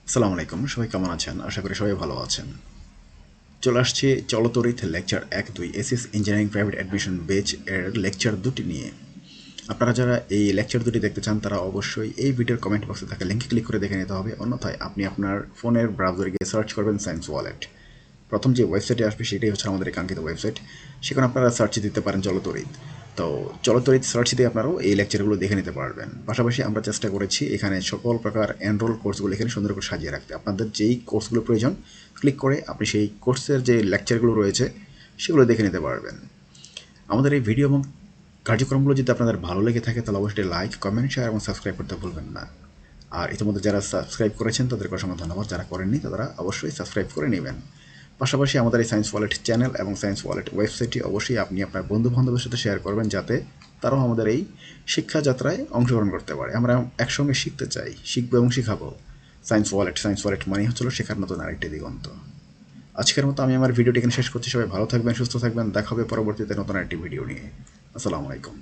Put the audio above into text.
আসসালামু আলাইকুম, সবাই কেমন আছেন? আশা করি সবাই ভালো আছেন। চলে আসছে চলতড়িৎ lecture 1-2 SS engineering private admission batch এর লেকচার দুটি নিয়ে। আপনারা যারা এই লেকচার দুটি দেখতে চান তারা অবশ্যই এই ভিডিওর কমেন্ট বক্সে থাকা লিঙ্কে ক্লিক করে দেখে নিতে হবে, অন্যথায় আপনি আপনার ফোনের ব্রাউজারে গিয়ে সার্চ করবেন সায়েন্স ওয়ালেট। প্রথম যে ওয়েবসাইটে আসবে সেটাই হচ্ছে আমাদের কাঙ্ক্ষিত ওয়েবসাইট। সেখানে আপনারা সার্চে দিতে পারেন চলতড়িৎ। তো চলতড়িৎ সার্চ দিয়ে আপনারাও এই লেকচারগুলো দেখে নিতে পারবেন। পাশাপাশি আমরা চেষ্টা করেছি এখানে সকল প্রকার এনরোল কোর্সগুলো এখানে সুন্দর করে সাজিয়ে রাখতে। আপনাদের যেই কোর্সগুলো প্রয়োজন ক্লিক করে আপনি সেই কোর্সের যে লেকচারগুলো রয়েছে সেগুলো দেখে নিতে পারবেন। আমাদের এই ভিডিও এবং কার্যক্রমগুলো যদি আপনাদের ভালো লেগে থাকে তাহলে অবশ্যই লাইক, কমেন্ট, শেয়ার এবং সাবস্ক্রাইব করতে ভুলবেন না। আর ইতিমধ্যে যারা সাবস্ক্রাইব করেছেন তাদেরকে অসংখ্য ধন্যবাদ, যারা করেননি তারা অবশ্যই সাবস্ক্রাইব করে নেবেন। পাশাপাশি আমাদের এই সায়েন্স ওয়ালেট চ্যানেল এবং সায়েন্স ওয়ালেট ওয়েবসাইটটি অবশ্যই আপনি আপনার বন্ধু বান্ধবের সাথে শেয়ার করবেন, যাতে তারাও আমাদের এই শিক্ষা যাত্রায় অংশগ্রহণ করতে পারে। আমরা একসঙ্গে শিখতে চাই, শিখবো এবং শিখাবো। সায়েন্স ওয়ালেট মানে হচ্ছিল শেখার নতুন আরেকটি দিগন্ত। আজকের মতো আমি আমার ভিডিওটি এখানে শেষ করছি। সবাই ভালো থাকবেন, সুস্থ থাকবেন। দেখা হবে পরবর্তীতে নতুন আরেকটি ভিডিও নিয়ে। আসসালামু আলাইকুম।